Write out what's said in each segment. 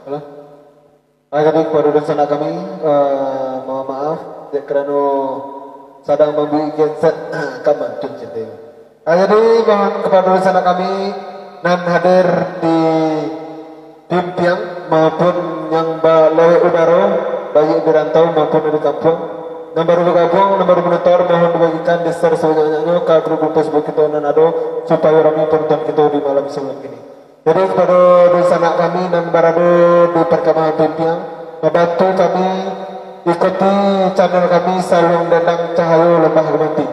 Halo. Kami kepada rencana kami, mohon maaf, kerana sedang membuat genset kaman tunjuk. Jadi mohon kepada rencana kami nan hadir di Timpiang maupun yang balai udara bagi dirantau maupun di kampung. Nomor bergabung, nomor monitor mohon dibagikan di share sebanyak-banyaknya ke grup Facebook kita nan ada supaya kami penonton kita di malam sebelum ini. Jadi kepada rencana kami dan berada di perkemahan Timpiang, membantu kami ikuti channel kami Salung Dendang Cahaya Lembah Gemati.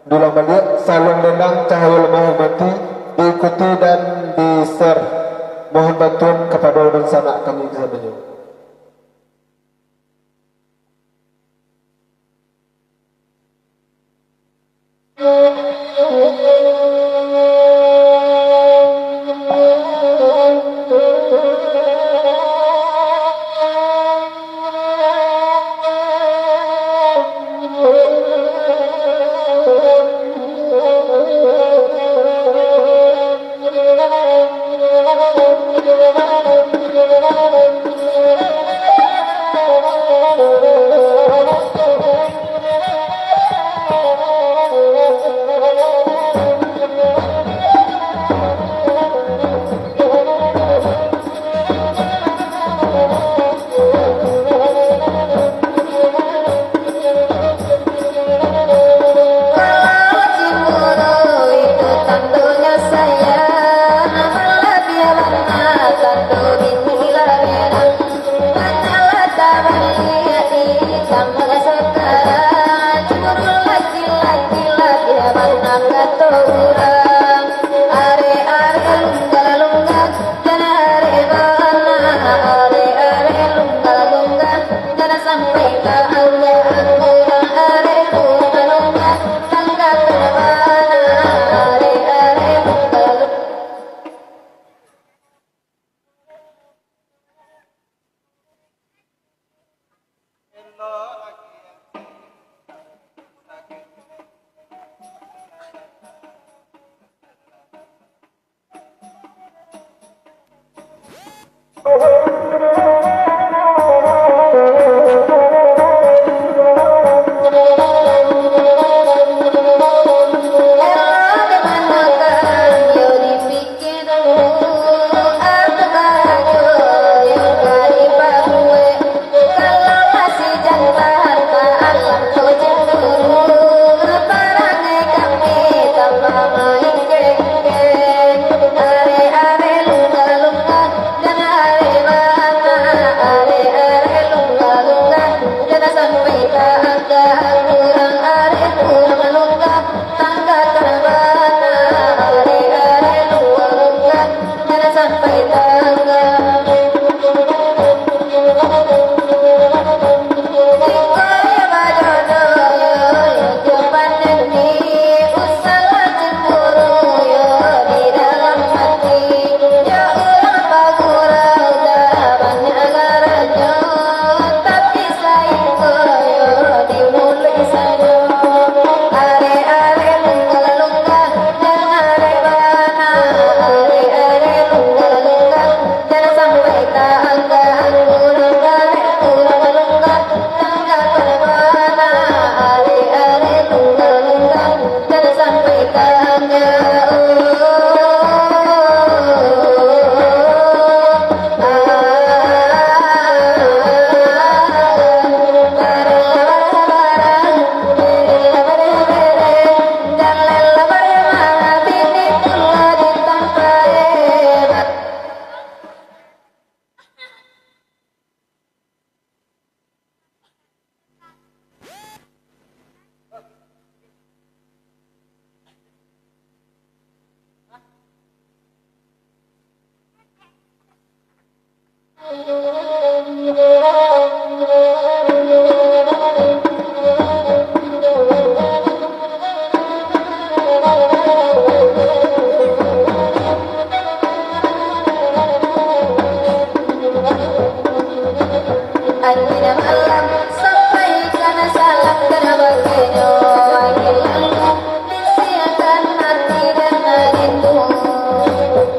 Dulang balik Salung Dendang Cahaya Lembah Gemati, diikuti dan di share. Mohon bantuan kepada rencana kami selanjutnya.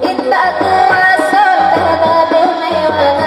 Inta tu asal tak ada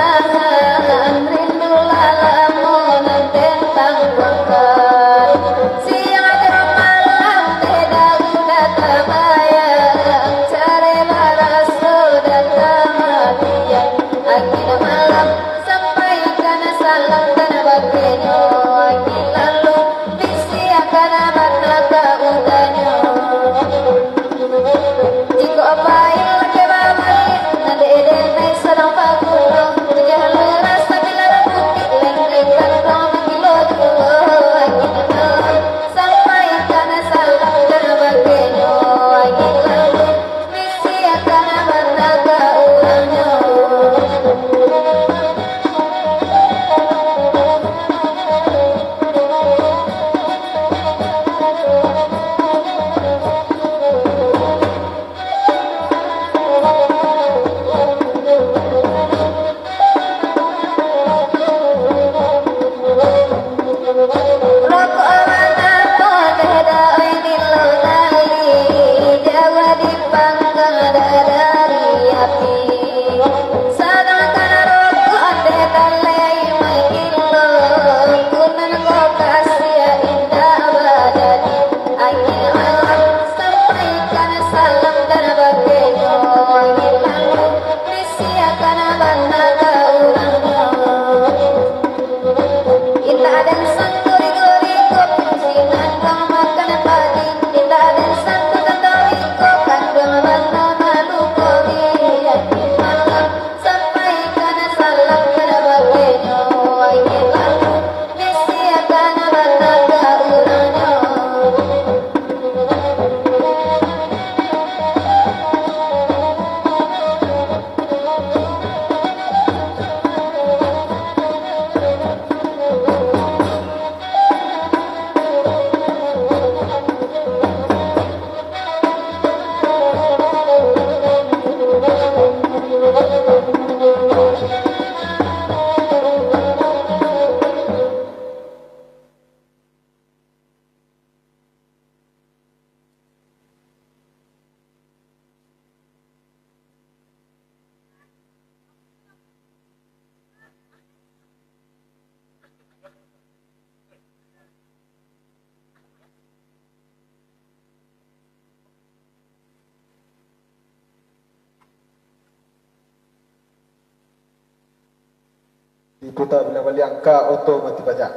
Diputar bila balik angka auto mati pajak.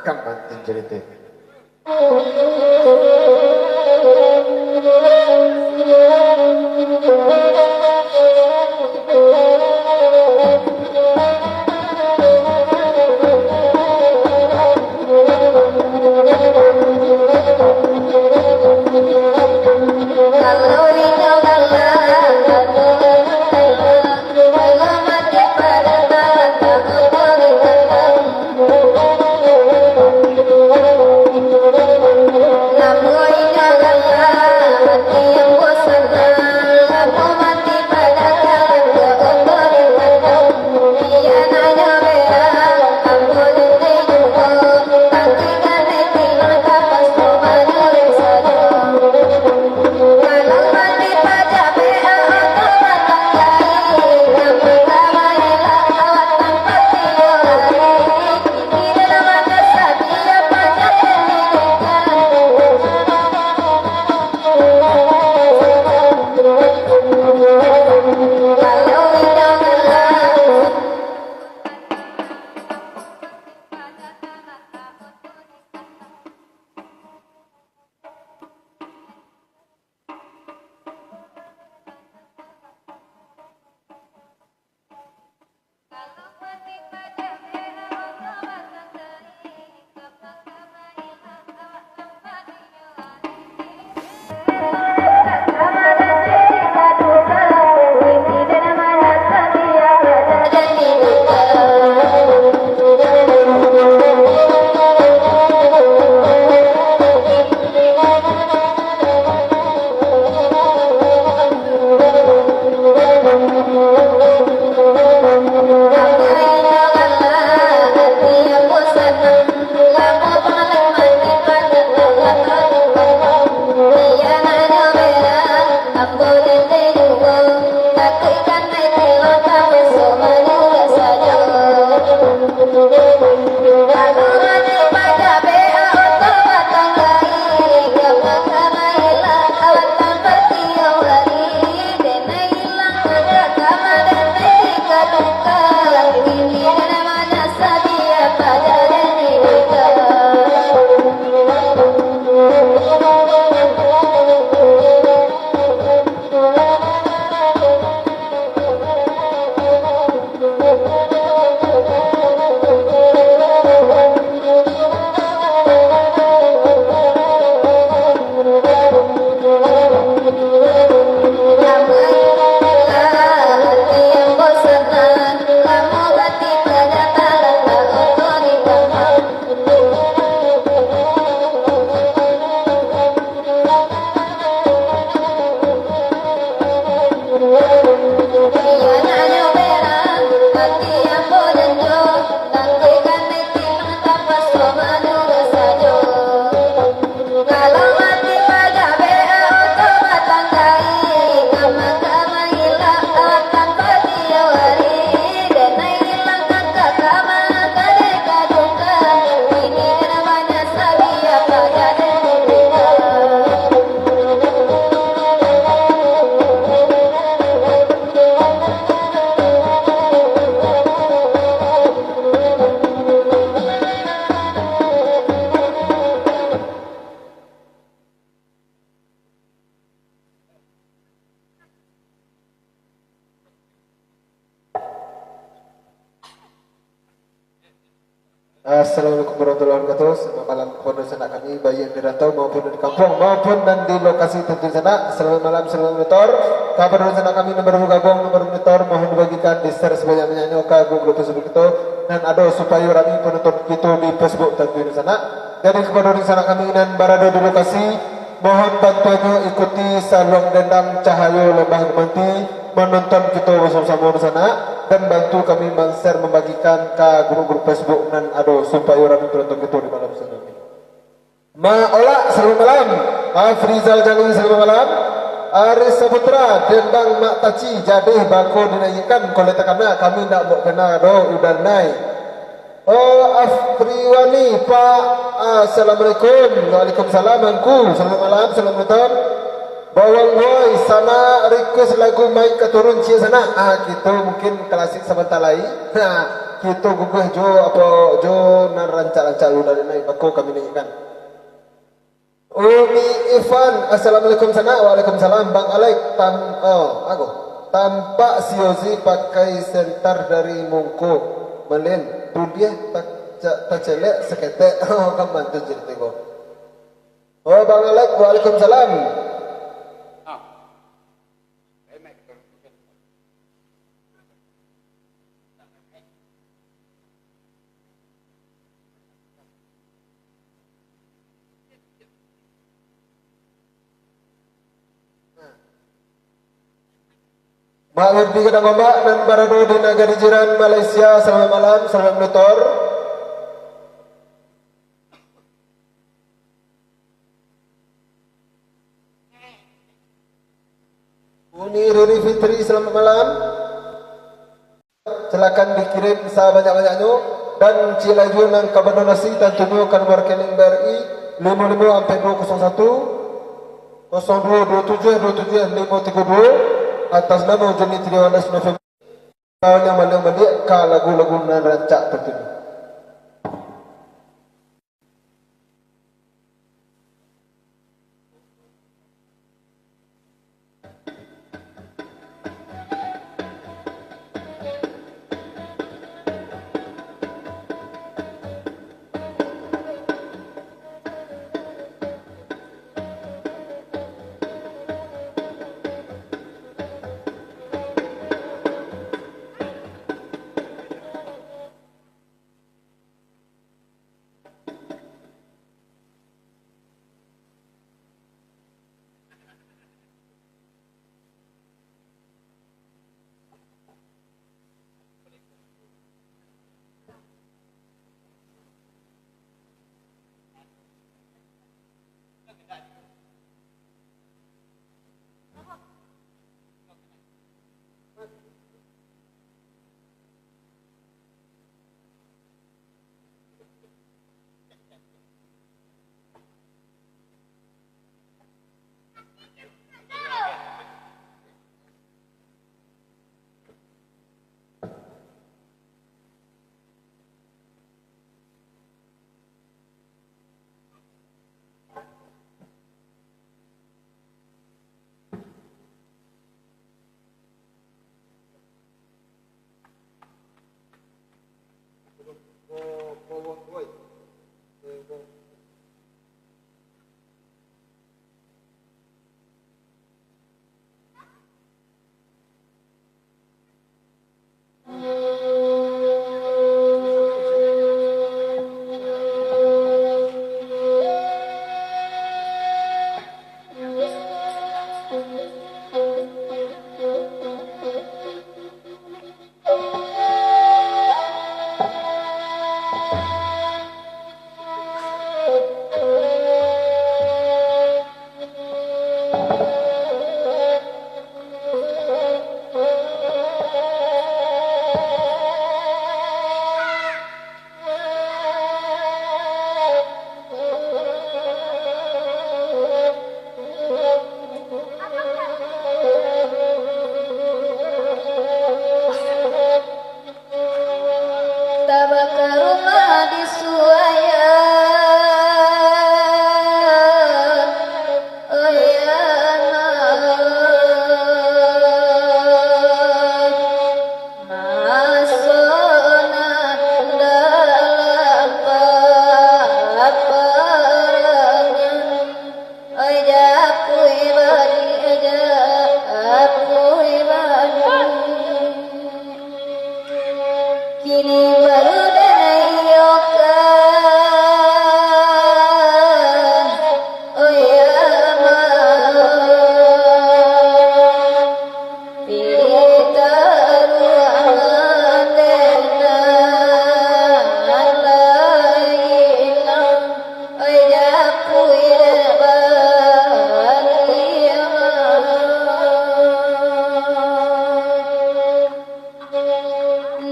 Kam mantin cerita. Namun Assalamualaikum warahmatullahi wabarakatuh. Selamat malam kepada sanak kami baik yang dirantau maupun di kampung maupun dan di lokasi tentu sana. Selamat malam, selamat monitor. Kabar sanak kami nomor bergabung, nomor monitor mohon dibagikan di share sebanyak-banyaknya ke grup Facebook kita dan ada supaya kami penonton kita di Facebook tentu di sana. Jadi kepada sanak kami dan berada di lokasi mohon bantuannya ikuti salong dendam cahaya lembah gemanti menonton kita bersama-sama di sana dan bantu kami men-share membagikan ke grup-grup Facebook dan ada supaya orang penonton kita di malam sana. Ola selamat malam. Frizal Jali selamat malam. Aris Saputra Dendang Mak Taci jadi bako dinaikkan kalau takana kami nak buat kena do udah naik. Afriwani Pak. Assalamualaikum. Waalaikumsalam angku. Selamat malam, selamat malam. Bawang boy sana request lagu Mike keturun cia sana. Kita mungkin klasik sebentar lagi. Kita gugah jo apa jo nan rancak-rancak lu dari naik bako kami naikkan. Umi Ivan, assalamualaikum sana. Waalaikumsalam. Bang Alek aku tampak si Ozi pakai sentar dari Mungko Melen. Tu dia tak celek seketek. Kamu tu cerita ko. Bang Alek, waalaikumsalam. Mak Lurdi Kedang Ombak dan Barado di negara jiran Malaysia. Selamat malam, selamat monitor. Uni Riri Fitri, selamat malam. Silakan dikirim sebanyak-banyaknya dan Cilaju nang kabar donasi tentunya kan rekening BRI 55 sampai 201 0227 532 atas nama Joni Triwana November tahun yang malam balik ke lagu-lagu nan rancak tertentu.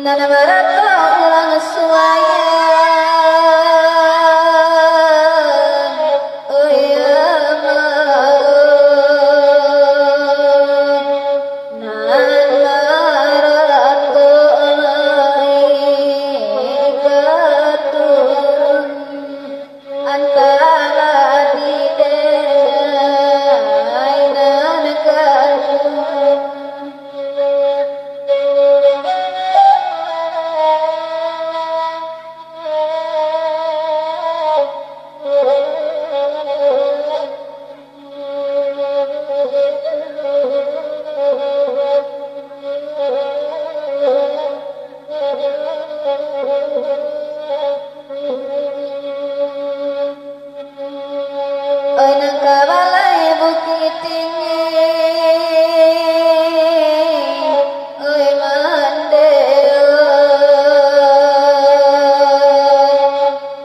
Nana barato ulang suaya oh ya Nana barato katurun antara di denai dan katurun Oi nang kabalay bukit tinggi Oi mandeo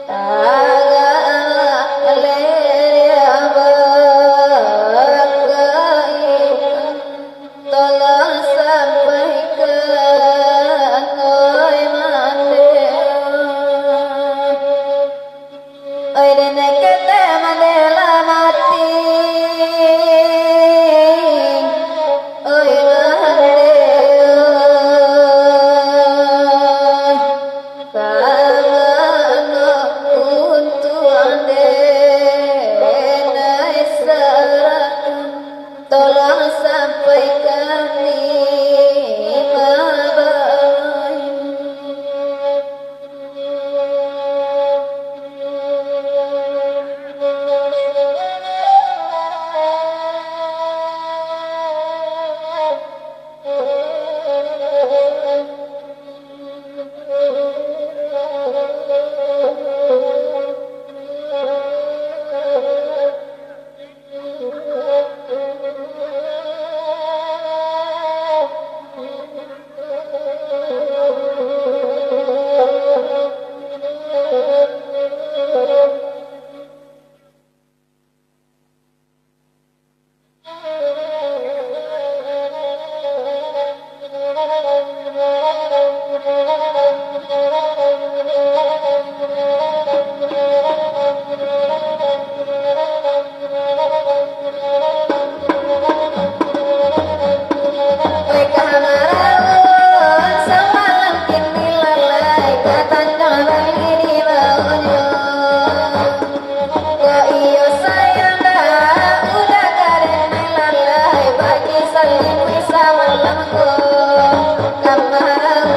Taga aleria bakaikan Tolong sampaikan Oi mandeo Oi dene kete mandela mati Oi mandeo Kagano untuk ande Nai serahkan Tolong sampaikan di mabai Oi kamaraun semalam kini lalai katandang bali di baunya Kok iyo sayang dah udah karena lalai bagi saling bisa malamku Kamaraun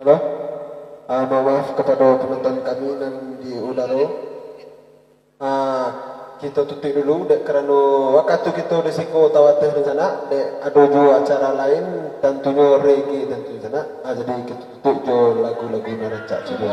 Halo, maaf kepada penonton kami yang di udara. kita tutup dulu dek kerana waktu kita di siko tawateh di sana dek ada juga acara lain tentunya reggae tentu di sana. Jadi kita tutup jo lagu-lagu narancak juga.